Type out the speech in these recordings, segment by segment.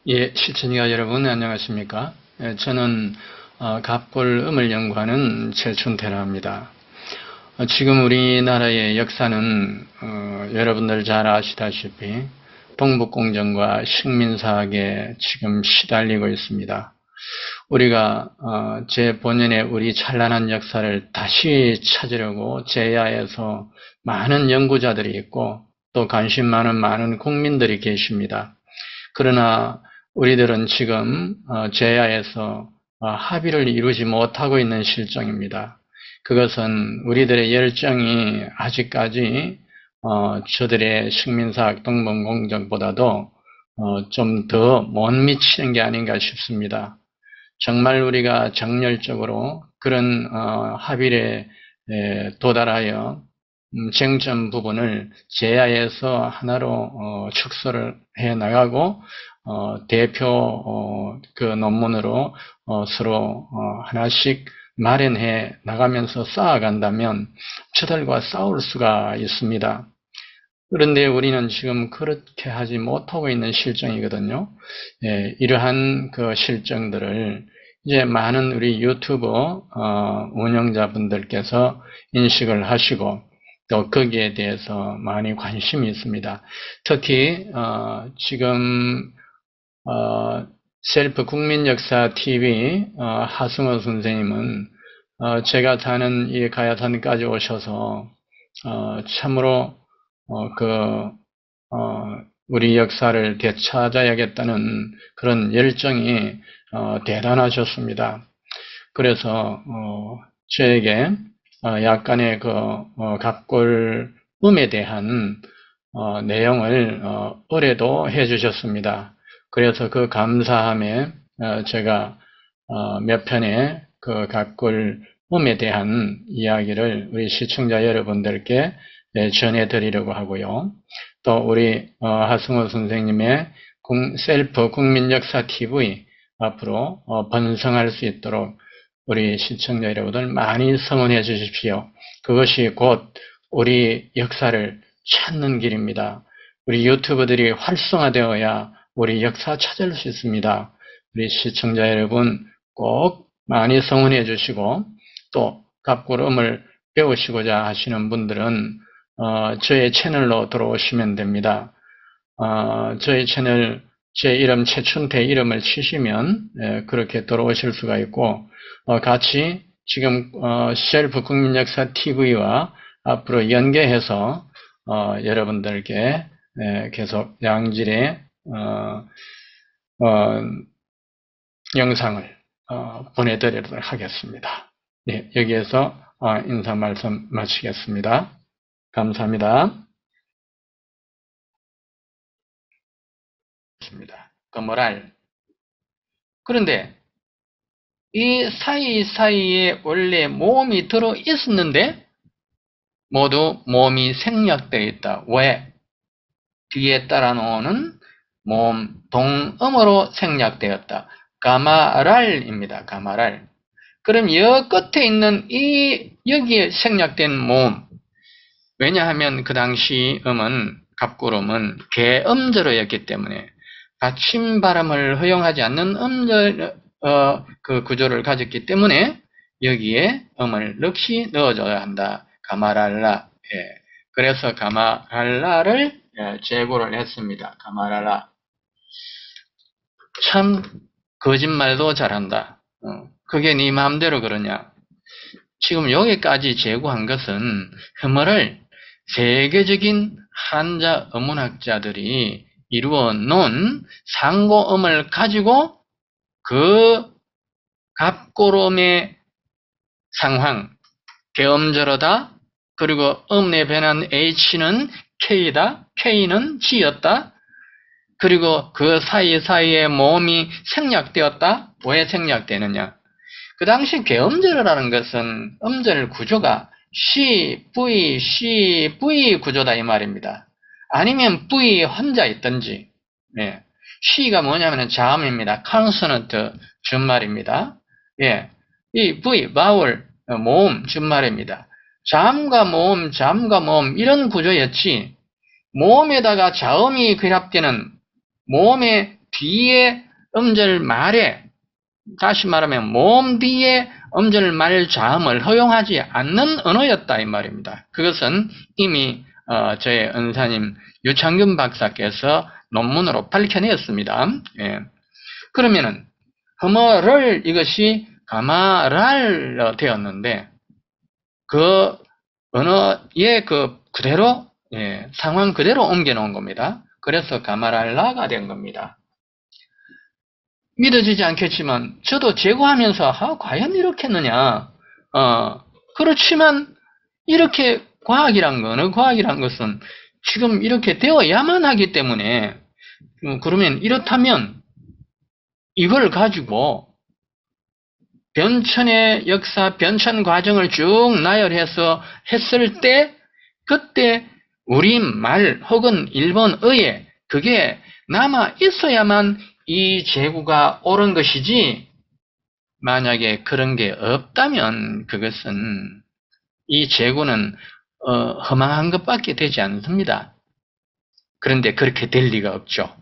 예, 시청자 여러분 안녕하십니까? 저는 갑골음을 연구하는 최춘태라 합니다. 지금 우리나라의 역사는 여러분들 잘 아시다시피 동북공정과 식민사학에 지금 시달리고 있습니다. 우리가 제 본연의 우리 찬란한 역사를 다시 찾으려고 제야에서 많은 연구자들이 있고 또 관심 많은 많은 국민들이 계십니다. 그러나 우리들은 지금 제야에서 합의를 이루지 못하고 있는 실정입니다. 그것은 우리들의 열정이 아직까지 저들의 식민사학 동북공정보다도 좀 더 못 미치는 게 아닌가 싶습니다. 정말 우리가 정열적으로 그런 합의에 도달하여 쟁점 부분을 제야에서 하나로 축소를 해 나가고 대표 그 논문으로 서로 하나씩 마련해 나가면서 쌓아간다면 저들과 싸울 수가 있습니다. 그런데 우리는 지금 그렇게 하지 못하고 있는 실정이거든요. 이러한 그 실정들을 이제 많은 우리 유튜브 운영자분들께서 인식을 하시고 또 거기에 대해서 많이 관심이 있습니다. 특히 지금 셀프 국민역사 TV 하승호 선생님은 제가 사는 이 가야산까지 오셔서 참으로 우리 역사를 되찾아야겠다는 그런 열정이 대단하셨습니다. 그래서 저에게 약간의 갑골음에 대한 내용을 의뢰도 해주셨습니다. 그래서 그 감사함에 제가 몇 편의 그 갑골음에 대한 이야기를 우리 시청자 여러분들께 전해드리려고 하고요. 또 우리 하승호 선생님의 셀프 국민역사 TV 앞으로 번성할 수 있도록 우리 시청자 여러분들 많이 성원해 주십시오. 그것이 곧 우리 역사를 찾는 길입니다. 우리 유튜버들이 활성화되어야 우리 역사 찾을 수 있습니다. 우리 시청자 여러분 꼭 많이 성원해 주시고 또 갑골음을 배우시고자 하시는 분들은 저의 채널로 들어오시면 됩니다. 저희 채널 제 이름 최춘태 이름을 치시면 그렇게 들어오실 수가 있고 같이 지금 셀프 국민역사 TV와 앞으로 연계해서 여러분들께 계속 양질의 영상을 보내드리도록 하겠습니다. 네, 여기에서 인사 말씀 마치겠습니다. 감사합니다. 그모랄. 그런데 이 사이사이에 원래 모음이 들어 있었는데 모두 모음이 생략되어 있다. 왜? 뒤에 따라 나오는 모음 동음으로 생략되었다. 가마랄입니다. 가마랄. 그럼 여 끝에 있는 여기에 생략된 모음. 왜냐하면 그 당시 음은 갑골음은 개음절어였기 때문에 받침 발음을 허용하지 않는 음절 그 구조를 가졌기 때문에 여기에 음을 넋이 넣어줘야 한다. 가마랄라. 그래서 가마랄라를 제고를 했습니다. 가마랄라. 참 거짓말도 잘한다. 그게 네 마음대로 그러냐. 지금 여기까지 제고한 것은 흐물을 세계적인 한자 어문학자들이 이루어 놓은 상고음을 가지고 그 갑골음의 상황, 개음절어다, 그리고 음의 변한 H는 K다, K는 G였다, 그리고 그 사이사이에 모음이 생략되었다. 왜 생략되느냐? 그 당시 개음절어라는 것은 음절 구조가 C, V 구조다 이 말입니다. 아니면 V 혼자 있든지. 네. C가 뭐냐면 자음입니다. 컨소넌트 준말입니다. 예. 이 V, 바울, 모음 준말입니다. 자음과 모음 이런 구조였지. 모음에다가 자음이 결합되는 모음의 뒤에 음절 말에, 다시 말하면 모음 뒤에 음절 말 자음을 허용하지 않는 언어였다 이 말입니다. 그것은 이미 저의 은사님 유창균 박사께서 논문으로 밝혀내었습니다. 예. 그러면은 허머를 이것이 가마랄 되었는데 그 언어의 그 그대로 상황 그대로 옮겨 놓은 겁니다. 그래서 가마랄라가 된 겁니다. 믿어지지 않겠지만 저도 제고하면서 과연 이렇겠느냐. 그렇지만 이렇게 과학이란 것은 지금 이렇게 되어야만 하기 때문에 그러면 이렇다면 이걸 가지고 변천의 역사, 변천 과정을 쭉 나열해서 했을 때 그때 우리말 혹은 일본어에 그게 남아 있어야만 이 제구가 옳은 것이지 만약에 그런 게 없다면 그것은 이 제구는 허망한 것밖에 되지 않습니다. 그런데 그렇게 될 리가 없죠.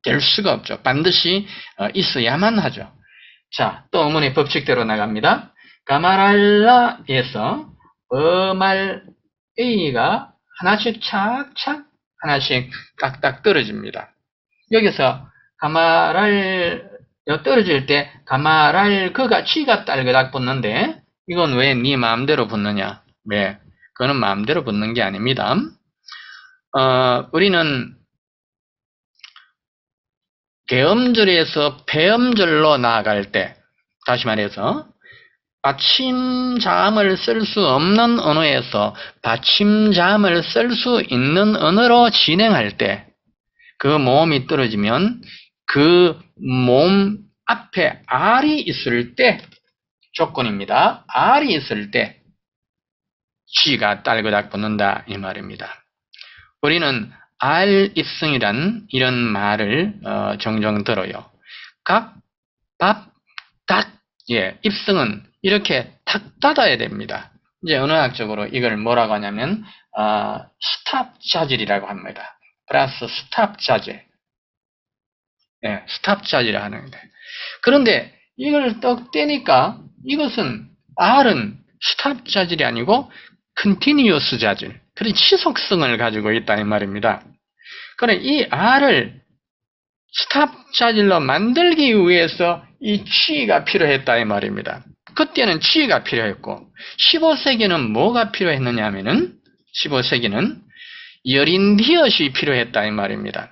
될 수가 없죠. 반드시 있어야만 하죠. 자, 또 어머니 법칙대로 나갑니다. 가마랄라에서 어말 A가 하나씩 착착 하나씩 딱딱 떨어집니다. 여기서 가마랄 떨어질 때 가마랄 그가 치가 딸그닥 붙는데 이건 왜 네 마음대로 붙느냐? 왜? 그거는 마음대로 붙는 게 아닙니다. 우리는 개음절에서 폐음절로 나아갈 때, 다시 말해서 받침자음을 쓸 수 없는 언어에서 받침자음을 쓸 수 있는 언어로 진행할 때, 그 모음이 떨어지면 그 모음 앞에 R이 있을 때 조건입니다. R이 있을 때 G가 딸그닥 붙는다 이 말입니다. 우리는 알입승이란 이런 말을 종종 들어요. 각, 밥, 닥, 입승은 이렇게 탁 닫아야 됩니다. 이제 언어학적으로 이걸 뭐라고 하냐면 스탑 자질이라고 합니다. 플러스 스탑 자질. 스탑 자질을 하는 겁니다. 그런데 이걸 떡 떼니까 이것은 R은 스탑 자질이 아니고 continuous 자질, 그런 지속성을 가지고 있다 이 말입니다. 그래 이 R을 스탑 자질로 만들기 위해서 이 치가 필요했다 이 말입니다. 그때는 치가 필요했고 15세기는 뭐가 필요했느냐 하면은 15세기는 여린 디엇이 필요했다 이 말입니다.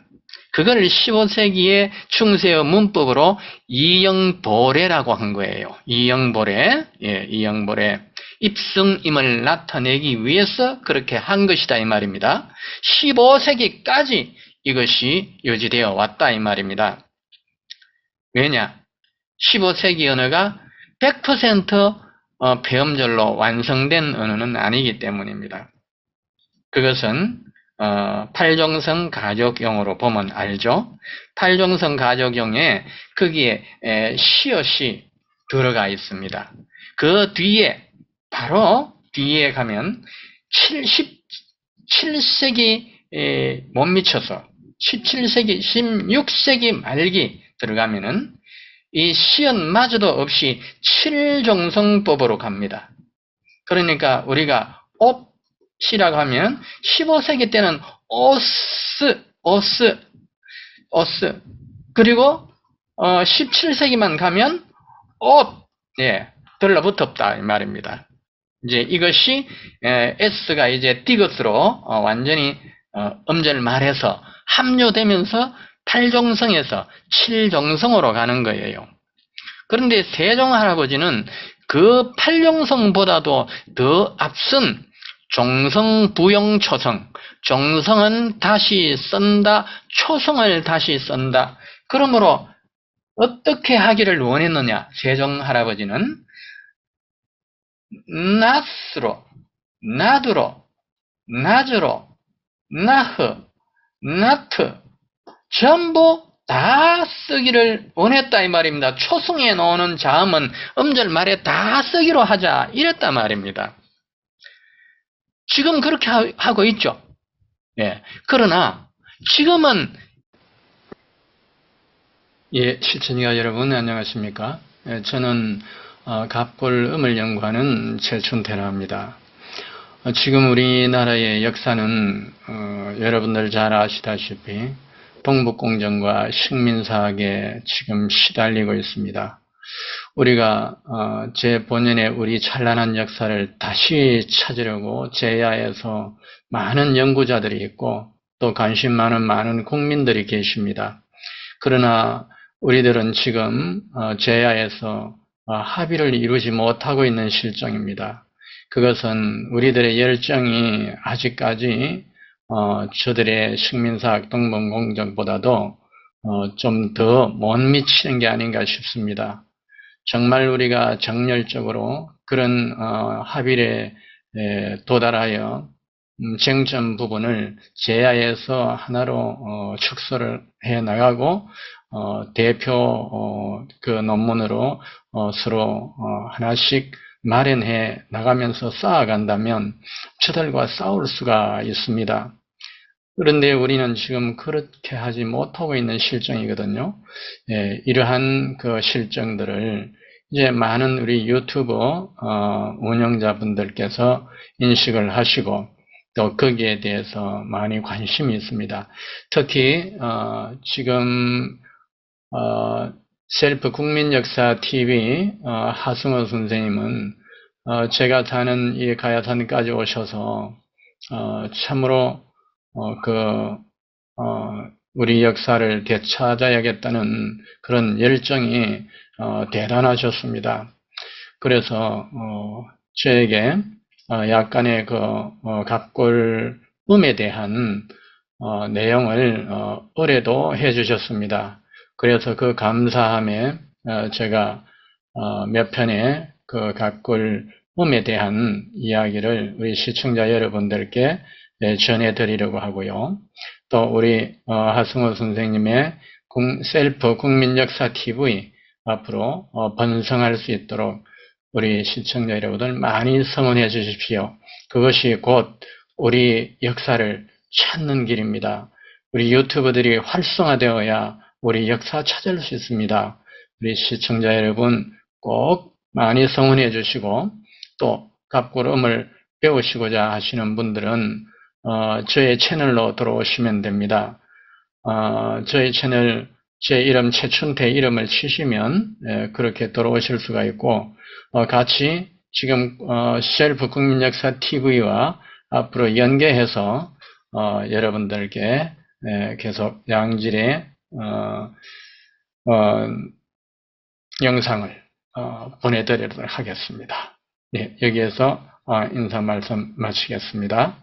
그걸 15세기의 충세어 문법으로 이영보례라고 한 거예요. 이영보례, 이영보례. 입승임을 나타내기 위해서 그렇게 한 것이다 이 말입니다. 15세기까지 이것이 유지되어 왔다 이 말입니다. 왜냐? 15세기 언어가 100% 폐음절로 완성된 언어는 아니기 때문입니다. 그것은 팔종성 가족용으로 보면 알죠? 팔종성 가족용에 거기에 시옷이 들어가 있습니다. 그 뒤에 바로 뒤에 가면 17세기 못 미쳐서 17세기 16세기 말기 들어가면은 이 시연마저도 없이 7종성법으로 갑니다. 그러니까 우리가 옷이라고 하면 15세기 때는 오스 그리고 17세기만 가면 옷 들러붙었다 이 말입니다. 이제 이것이 S가 이제 디귿으로 완전히 음절 말에서 합류되면서 8종성에서 7종성으로 가는 거예요. 그런데 세종 할아버지는 그 8종성보다도 더 앞선 종성, 부용, 초성. 종성은 다시 쓴다, 초성을 다시 쓴다. 그러므로 어떻게 하기를 원했느냐? 세종 할아버지는 낫으로, 나드로, 나즈로, 나흐, 나트 전부 다 쓰기를 원했다 이 말입니다. 초성에 나오는 자음은 음절 말에 다 쓰기로 하자 이랬단 말입니다. 지금 그렇게 하고 있죠. 그러나 지금은 예, 시청자 여러분 안녕하십니까? 예, 저는 갑골음을 연구하는 최춘태라합니다. 지금 우리나라의 역사는 여러분들 잘 아시다시피 동북공정과 식민사학에 지금 시달리고 있습니다. 우리가 제 본연의 우리 찬란한 역사를 다시 찾으려고 제야에서 많은 연구자들이 있고 또 관심 많은 국민들이 계십니다. 그러나 우리들은 지금 제야에서 합의를 이루지 못하고 있는 실정입니다. 그것은 우리들의 열정이 아직까지 저들의 식민사학 동북공정보다도 좀 더 못 미치는 게 아닌가 싶습니다. 정말 우리가 정열적으로 그런 합의에 도달하여 쟁점 부분을 제야에서 하나로 축소를 해 나가고 대표 그 논문으로 서로 하나씩 마련해 나가면서 쌓아간다면 저들과 싸울 수가 있습니다. 그런데 우리는 지금 그렇게 하지 못하고 있는 실정이거든요. 이러한 그 실정들을 이제 많은 우리 유튜브 운영자분들께서 인식을 하시고 또 거기에 대해서 많이 관심이 있습니다. 특히 지금 셀프 국민역사 TV 하승호 선생님은 제가 사는 이 가야산까지 오셔서 참으로 우리 역사를 되찾아야겠다는 그런 열정이 대단하셨습니다. 그래서 저에게 약간의 갑골음에 대한 내용을 의뢰도 해주셨습니다. 그래서 그 감사함에 제가 몇 편의 그 갑골음에 대한 이야기를 우리 시청자 여러분들께 전해드리려고 하고요. 또 우리 하승호 선생님의 셀프 국민역사 TV 앞으로 번성할 수 있도록 우리 시청자 여러분들 많이 성원해 주십시오. 그것이 곧 우리 역사를 찾는 길입니다. 우리 유튜버들이 활성화되어야 우리 역사 찾을 수 있습니다. 우리 시청자 여러분 꼭 많이 성원해 주시고 또 갑골음을 배우시고자 하시는 분들은 저의 채널로 들어오시면 됩니다. 저희 채널 제 이름 최춘태 이름을 치시면 그렇게 들어오실 수가 있고 같이 지금 셀프 국민역사 TV와 앞으로 연계해서 여러분들께 계속 양질의 영상을 보내드리도록 하겠습니다. 네, 여기에서 인사 말씀 마치겠습니다.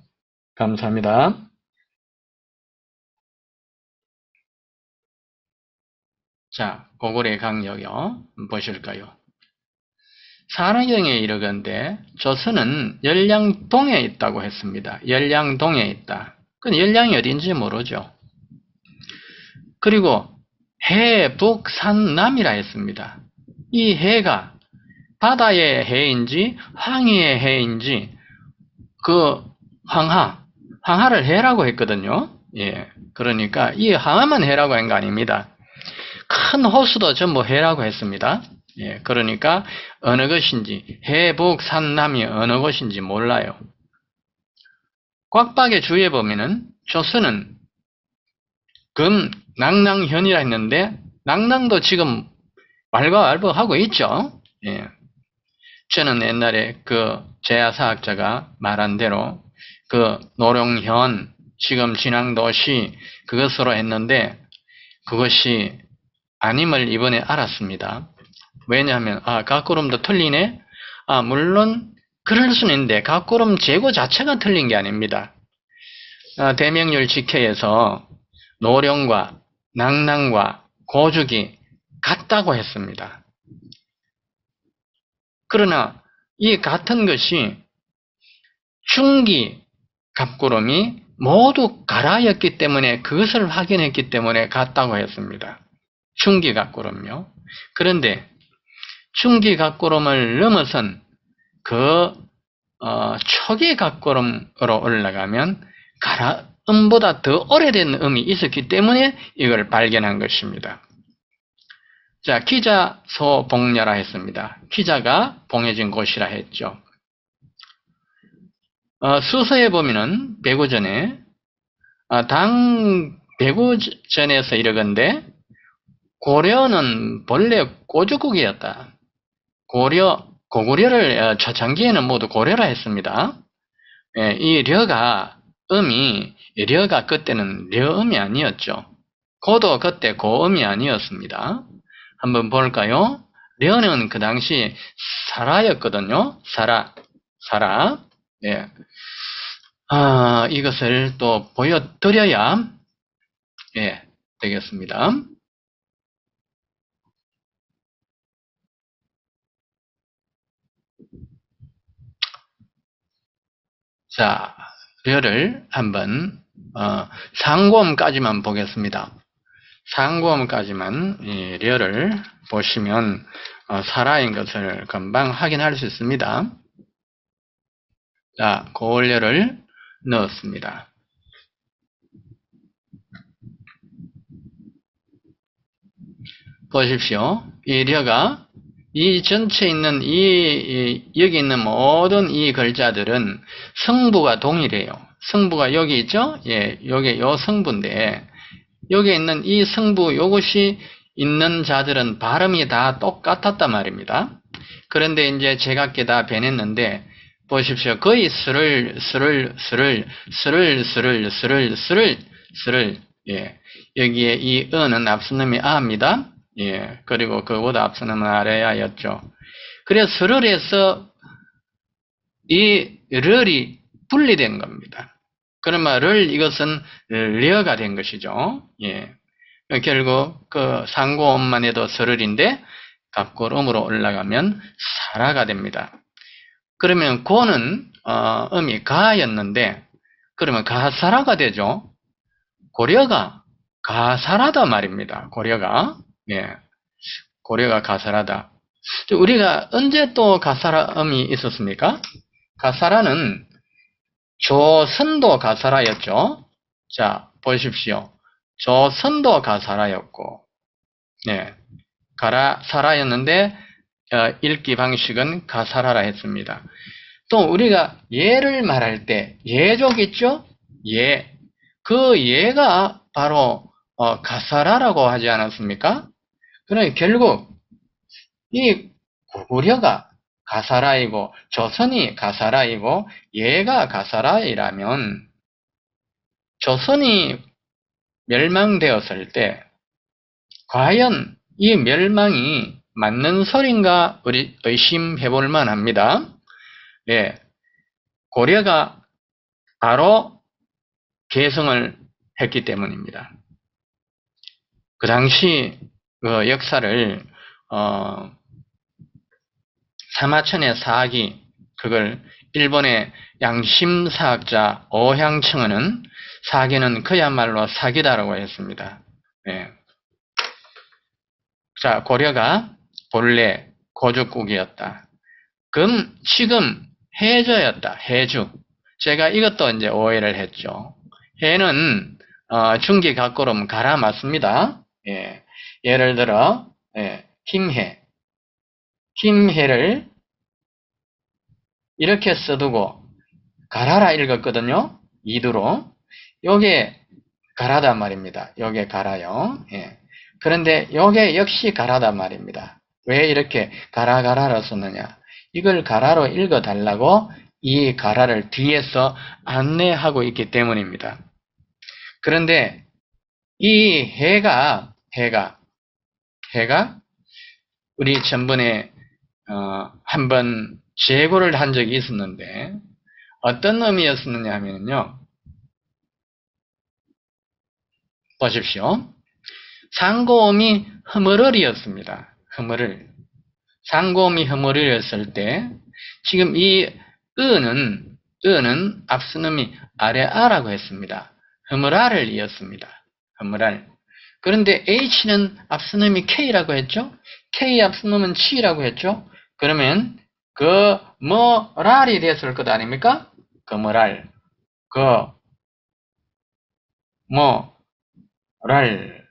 감사합니다. 자, 고구려 강력요. 보실까요? 산하경에 이르건대 조선은 열량동에 있다고 했습니다. 열량동에 있다. 그건 열량이 어딘지 모르죠. 그리고 해, 북, 산, 남이라 했습니다. 이 해가 바다의 해인지 황해의 해인지 그 황하를 해라고 했거든요. 예, 그러니까 이 황하만 해라고 한 거 아닙니다. 큰 호수도 전부 해라고 했습니다. 예, 그러니까 어느 것인지 해, 북, 산, 남이 어느 것인지 몰라요. 꽉박에 주의해 보면은 조선은 금, 낭낭현이라 했는데 낭낭도 지금 왈가왈부하고 있죠. 예. 저는 옛날에 그 제야사학자가 말한 대로 그 노룡현, 지금 진앙도시 그것으로 했는데 그것이 아님을 이번에 알았습니다. 왜냐하면 갑골음도 틀리네? 물론 그럴 수는 있는데 갑골음 재고 자체가 틀린 게 아닙니다. 대명률 직해에서 노령과 낭낭과 고죽이 같다고 했습니다. 그러나 이 같은 것이 중기 갑골음이 모두 가라였기 때문에 그것을 확인했기 때문에 같다고 했습니다. 중기 갑골음요. 그런데 중기 갑골음을 넘어선 그 초기 갑골음으로 올라가면 가라음보다 더 오래된 음이 있었기 때문에 이걸 발견한 것입니다. 자, 기자소 봉려라 했습니다. 기자가 봉해진 곳이라 했죠. 수서에 보면은 배구전에 당 배구전에서 이러건데 고려는 본래 꼬죽국이었다. 고구려를 초창기에는 모두 고려라 했습니다. 예, 이 려가 려가 그때는 려음이 아니었죠. 고도 그때 고음이 아니었습니다. 한번 볼까요? 려는 그 당시 사라였거든요. 사라. 예. 이것을 또 보여드려야 예, 되겠습니다. 자, 려를 한번 상고음까지만 보겠습니다. 상고음까지만 려를 보시면 사라인 것을 금방 확인할 수 있습니다. 자, 고을려를 넣었습니다. 보십시오. 이 려가 이 전체에 있는 여기 있는 모든 이 글자들은 성부가 동일해요. 성부가 여기 있죠? 예, 여기 요 성부인데 여기 있는 이 성부 이것이 있는 자들은 발음이 다 똑같았단 말입니다. 그런데 이제 제각기 다 변했는데 보십시오. 거의 스를 예. 여기에 이 은은 앞서놈이 아입니다. 예. 그리고 그보다 앞서놈은 아래야였죠. 그래서 스를에서 이 럴이 분리된 겁니다. 그러면 이것은 려가 된 것이죠. 예. 결국 그 상고음만 해도 스를인데 갑골음으로 올라가면 사라가 됩니다. 그러면 고는 음이 가였는데 그러면 가사라가 되죠. 고려가 가사라다 말입니다. 고려가 고려가 가사라다. 우리가 언제 또 가사라음이 있었습니까? 가사라는 조선도 가사라였죠. 자, 보십시오. 조선도 가사라였고, 가라사라였는데 읽기 방식은 가사라라 했습니다. 또 우리가 예를 말할 때 예족 있죠? 예. 그 예가 바로 가사라라고 하지 않았습니까? 그러니 결국 이 고구려가 가사라이고 조선이 가사라이고 예가 가사라이라면 조선이 멸망되었을 때 과연 이 멸망이 맞는 소린가 우리 의심해 볼 만합니다. 예, 고려가 바로 계승을 했기 때문입니다. 그 당시 그 역사를 사마천의 사기 그걸 일본의 양심사학자 오향청은 사기는 그야말로 사기다라고 했습니다. 예. 자, 고려가 본래 고죽국이었다. 지금 해저였다. 해주. 제가 이것도 이제 오해를 했죠. 해는 중기 각고름 가라 맞습니다. 예. 예를 들어 김해를 이렇게 써두고 가라라 읽었거든요. 이두로. 요게 가라단 말입니다. 요게 가라요. 예. 그런데 요게 역시 가라단 말입니다. 왜 이렇게 가라가라로 썼느냐. 이걸 가라로 읽어달라고 이 가라를 뒤에서 안내하고 있기 때문입니다. 그런데 이 해가 우리 전번에 한번 재고를 한 적이 있었는데 어떤 의미였느냐 하면요. 보십시오. 상고음이 흐물을이었습니다. 흐물을. 상고음이 흐물을이었을 때 지금 이 은은 앞서놈이 아래아라고 했습니다. 흐물아를 이었습니다. 흐물알. 그런데 H는 앞서놈이 K라고 했죠? K 앞서놈은 G라고 했죠? 그러면 뭐랄이 됐을 것 아닙니까? 뭐랄. 뭐랄.